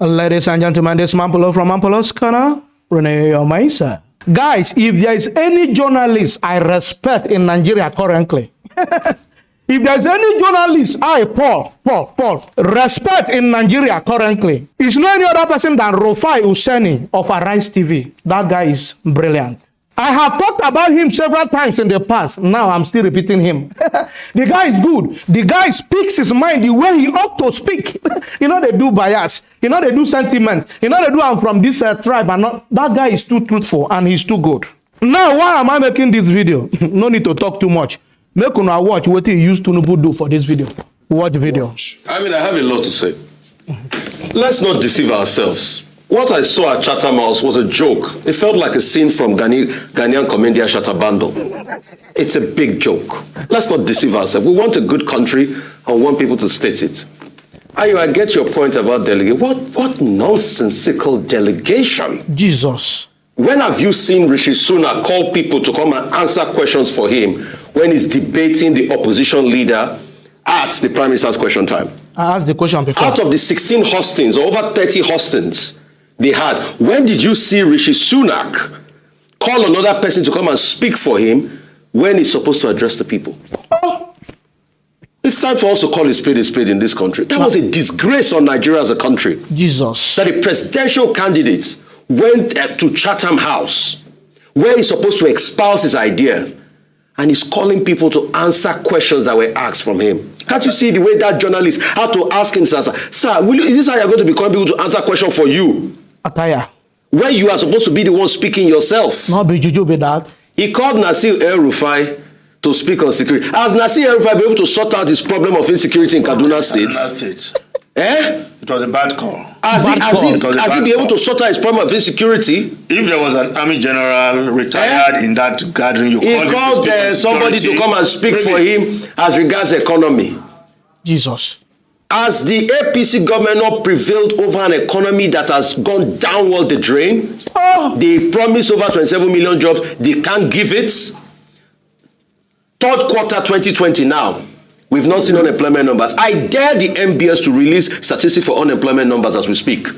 Ladies and gentlemen, this is Mampolo from Mampolo's Corner. Rene Omaisa. Guys, if there is any journalist I respect in Nigeria currently, if there's any journalist Paul, respect in Nigeria currently, it's no any other person than Rufai Oseni of Arise TV. That guy is brilliant. I have talked about him several times in the past. Now I'm still repeating him. The guy is good. The guy speaks his mind the way he ought to speak. You know, they do bias. You know, they do sentiment. You know, they do I'm from this tribe. And not. That guy is too truthful and he's too good. Now, why am I making this video? No need to talk too much. Make una watch what he used Tinubu do for this video. Watch the video. I mean, I have a lot to say. Let's not deceive ourselves. What I saw at Chatham House was a joke. It felt like a scene from Ghanaian comedian Shatta Bundle. It's a big joke. Let's not deceive ourselves. We want a good country and we want people to state it. I get your point about delegation. What nonsensical delegation? Jesus. When have you seen Rishi Sunak call people to come and answer questions for him when he's debating the opposition leader at the Prime Minister's question time? I asked the question before. Out of the 16 hostings, or over 30 hostings they had, when did you see Rishi Sunak call another person to come and speak for him when he's supposed to address the people? Oh, it's time for us to call a spade in this country. That was a disgrace on Nigeria as a country. Jesus. That a presidential candidate went to Chatham House where he's supposed to espouse his idea and he's calling people to answer questions that were asked from him. Can't you see the way that journalist had to ask him, sir, is this how you're going to be calling people to answer questions for you? Attire. Where you are supposed to be the one speaking yourself. Not be juju be that. He called Nasir El-Rufai to speak on security. Has Nasir El-Rufai been able to sort out his problem of insecurity in Kaduna State? It was a bad call. Has he been able to sort out his problem of insecurity? If there was an army general retired in that gathering, he called somebody to come and speak for him as regards economy. Jesus. Has the APC government not prevailed over an economy that has gone downward the drain? Oh. They promised over 27 million jobs. They can't give it. Third quarter 2020 now. We've not seen unemployment numbers. I dare the MBS to release statistics for unemployment numbers as we speak.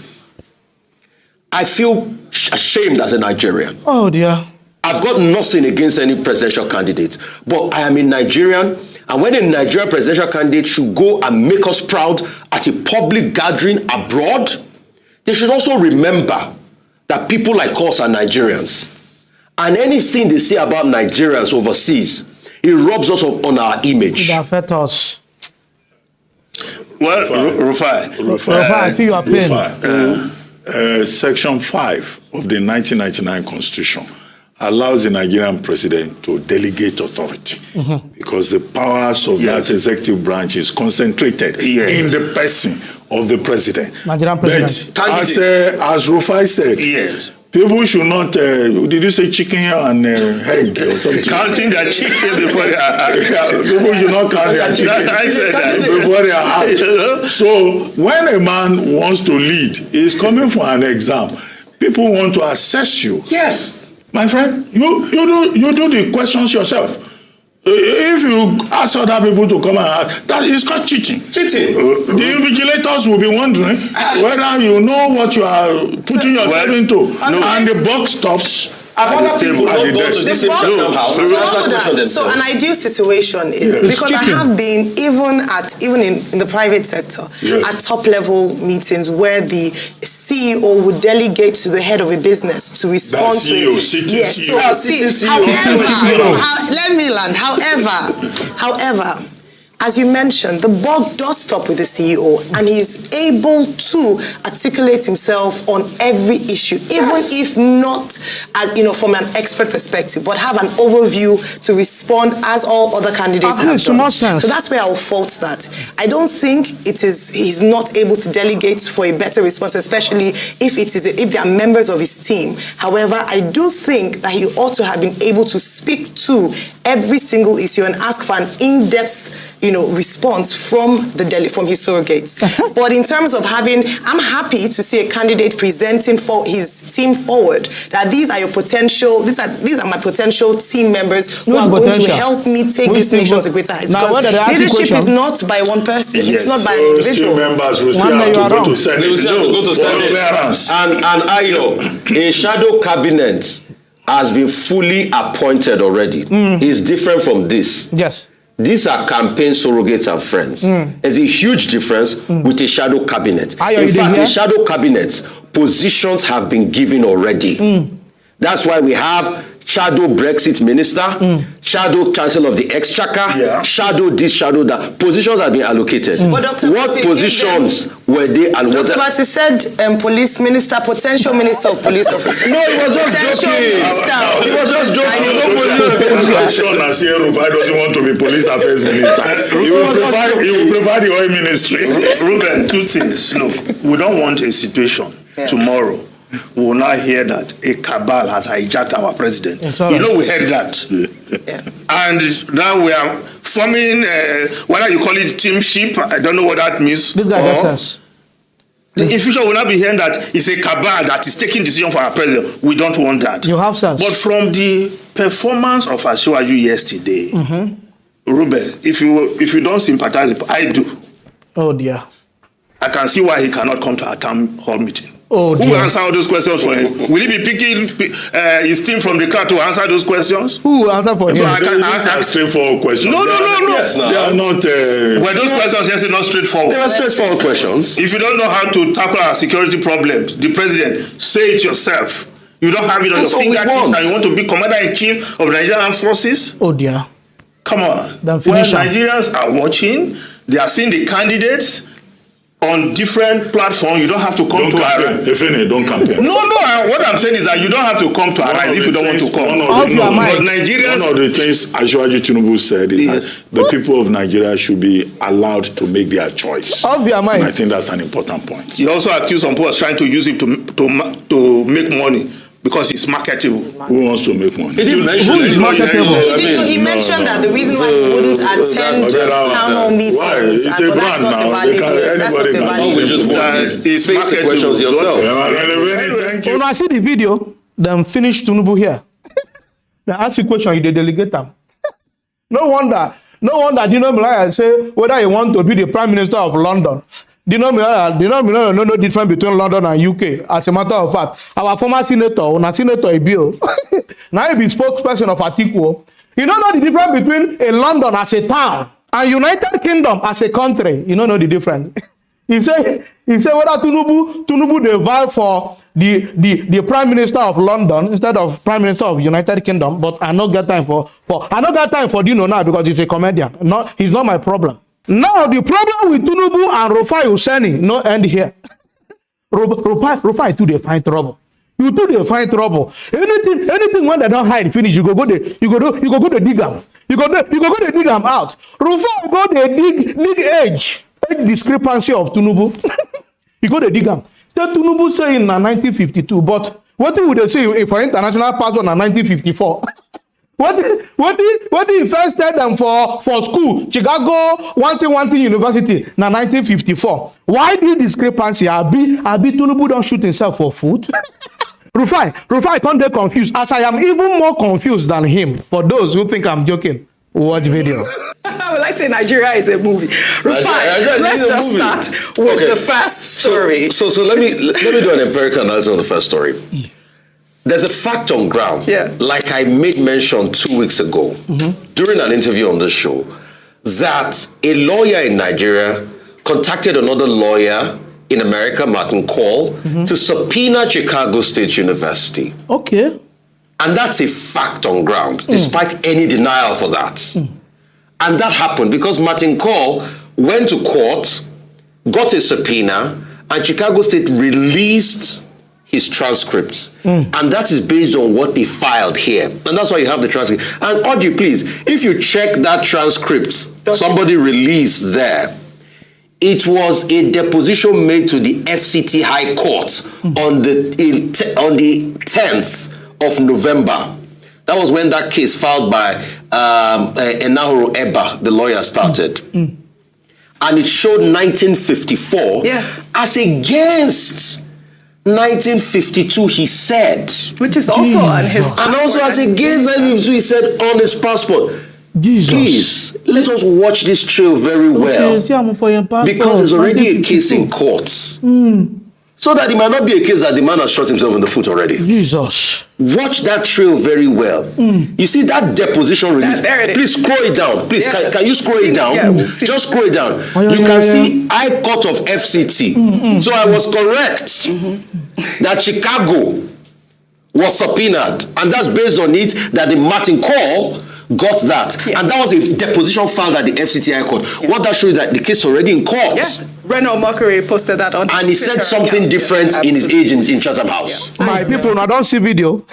I feel ashamed as a Nigerian. Oh dear. I've got nothing against any presidential candidate, but I am a Nigerian, and when a Nigerian presidential candidate should go and make us proud at a public gathering abroad, they should also remember that people like us are Nigerians. And anything they say about Nigerians overseas, it robs us on our image. It affects us. Well, Rufai, I feel your pain. Section 5 of the 1999 Constitution allows the Nigerian president to delegate authority because the powers of that executive branch is concentrated in the person of the president. Nigerian president. But as Rufai said, people should not, did you say chicken and egg or something? Counting their chicken before they are people should not count their chicken before they are out. So when a man wants to lead, he's coming for an exam. People want to assess you. Yes. My friend, you do the questions yourself. If you ask other people to come and ask, that is called cheating. Cheating. The invigilators will be wondering whether you know what you are putting yourself into. And the buck stops. Other people don't go to this house. So an ideal situation is because I have been even in the private sector at top level meetings where the CEO would delegate to the head of a business to respond to it. Yes. So let me land. However, as you mentioned, the buck does stop with the CEO, and he's able to articulate himself on every issue, even if not as from an expert perspective, but have an overview to respond as all other candidates have done. So that's where I'll fault that. I don't think he's not able to delegate for a better response, especially if they are members of his team. However, I do think that he ought to have been able to speak to every single issue and ask for an in-depth response from his surrogates. But in terms of I'm happy to see a candidate presenting for his team forward that these are my potential team members who are going to help me take this nation to greater heights. Because leadership is not by one person. Yes. It's not by an individual. Team members will still have to go to Senate. They will still have to go to Senate. And Ayo, a shadow cabinet has been fully appointed already. It's different from this. Yes. These are campaign surrogates and friends. There's a huge difference with a shadow cabinet. In fact, a shadow cabinet, positions have been given already. That's why we have shadow Brexit minister, shadow chancellor of the exchequer, shadow this, shadow that. Positions have been allocated. What positions were they allocated? Dr. Bati said police minister, potential minister of police officer. No, he was just joking. He was just joking. I'm sure Nasir Rufai doesn't want to be police affairs minister. He will prefer the oil ministry. Ruben, two things. Look, we don't want a situation tomorrow. We will now hear that a cabal has hijacked our president. We heard that. Yes. And now we are forming, whether you call it teamship, I don't know what that means. This guy does sense. In future, we will not be hearing that it's a cabal that is taking decision for our president. We don't want that. You have sense. But from the performance of Asiwaju yesterday, Ruben, if you don't sympathize, I do. Oh dear. I can see why he cannot come to our town hall meeting. Oh, who will answer all those questions for him? Will he be picking his team from the crowd to answer those questions? Who will answer for him? So I can answer straightforward questions. No. Yes, they are not. Were those questions yes, not straightforward? They were straightforward questions. If you don't know how to tackle our security problems, the president, say it yourself. You don't have it on your fingertips and you want to be commander-in-chief of the Nigerian Armed Forces? Oh dear. Come on. When Nigerians are watching, they are seeing the candidates on different platforms. You don't have to come to Arise. Don't campaign. No. What I'm saying is that you don't have to come to Arise if you don't want to come. But Nigerians. One of the things Asiwaju Tinubu said is that the people of Nigeria should be allowed to make their choice. And I think that's an important point. He also accused some people of trying to use him to make money. Because it's marketable. Who wants to make money? He didn't mention Who is marketable? He mentioned that the reason why he wouldn't attend town hall meetings, but that's not a valid case. That's not a valid case. It's marketable. Questions yourself. Thank you. When I see the video, them finish Tinubu here. They ask you question, you delegate them. No wonder Dino Melaya say whether you want to be the Prime Minister of London. Dino Melaya no difference between London and UK. As a matter of fact, our former senator, Ibio, now he be spokesperson of Atiku. You don't know the difference between a London as a town and United Kingdom as a country. You don't know the difference. He say whether Tinubu they vie for the Prime Minister of London instead of Prime Minister of United Kingdom, but I not get time for Dino now because he's a comedian. No, he's not my problem. Now the problem with Tinubu and Rufai Oseni no end here. Rufai too they find trouble. You too they find trouble. Anything when they don't hide finish, you go to dig them. You go to dig them out. Rufai go they dig age discrepancy of Tinubu. You go to dig them. So Tinubu say in 1952, but what would they say for international passport in 1954? What he first tell them for school, Chicago, one thing university, na 1954. Why this discrepancy? Abi Tinubu don't shoot himself for food? Rufai can't get confused. As I am even more confused than him. For those who think I'm joking, watch video. Well, I say Nigeria is a movie. Rufai, let's just start with the first story. So let me do an empirical analysis on the first story. There's a fact on ground, like I made mention 2 weeks ago during an interview on the show, that a lawyer in Nigeria contacted another lawyer in America, Martin Call, to subpoena Chicago State University. Okay. And that's a fact on ground, despite any denial for that. And that happened because Martin Call went to court, got a subpoena, and Chicago State released his transcripts. And that is based on what they filed here. And that's why you have the transcript. And Audrey, please, if you check that transcript, somebody released there, it was a deposition made to the FCT High Court on the 10th of November. That was when that case filed by Enahoro Eba, the lawyer, started. And it showed 1954 as against 1952, he said. Which is also on his passport. And also as against 1952, he said on his passport. Jesus. Please, let us watch this trail very well. Because there's already a case in courts. So that it might not be a case that the man has shot himself in the foot already. Jesus. Watch that trail very well. You see that deposition release? Please scroll it down. Please, can you scroll it down? Just scroll it down. You can see High Court of FCT. So I was correct that Chicago was subpoenaed. And that's based on it that the Martin Call got that. And that was a deposition filed at the FCT High Court. What that shows that the case already in court. Yes. Reno Mockery posted that on his And he Twitter. said something different in his age in Chatham House. My people, now don't see video.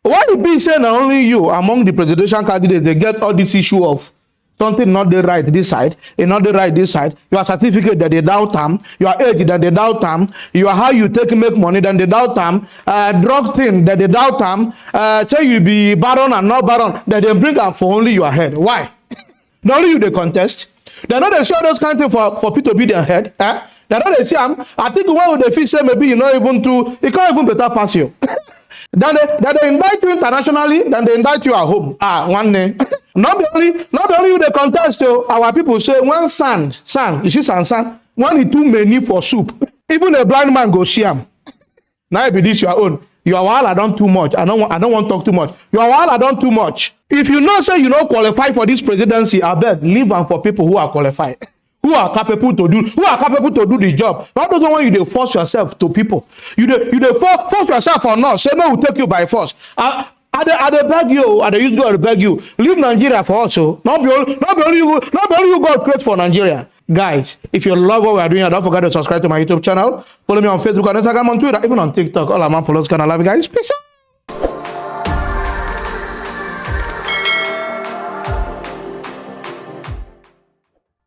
Why you be saying that only you among the presidential candidates they get all this issue of something not the right this side, and not the right this side. Your certificate that they doubt them, your age that they doubt them, your how you make money that they doubt them, drug thing that they doubt them, say you be baron and not baron that they bring up for only your head. Why? Not only you they contest. They're not they show those kind of things for people to be their head. They're not they say I think why would they feel say maybe you not even true, it can't even better pass you. Then they invite you internationally, then they invite you at home. One day. Not only you the contest, our people say one sand, you see sand, one is too many for soup. Even a blind man go see him. Now it be this your own. Your while I don't too much. I don't want to talk too much. Your while I don't too much. If you know say you don't qualify for this presidency, I beg leave them for people who are qualified. Who are capable to do the job. Not the one you force yourself to people. You force yourself or not. Say no will take you by force. I beg you, I use God to beg you. Leave Nigeria for us. Not be only you God create for Nigeria. Guys, if you love what we are doing, don't forget to subscribe to my YouTube channel. Follow me on Facebook and Instagram, on Twitter, even on TikTok. All I'm on Polos. Can I love you guys? Peace out.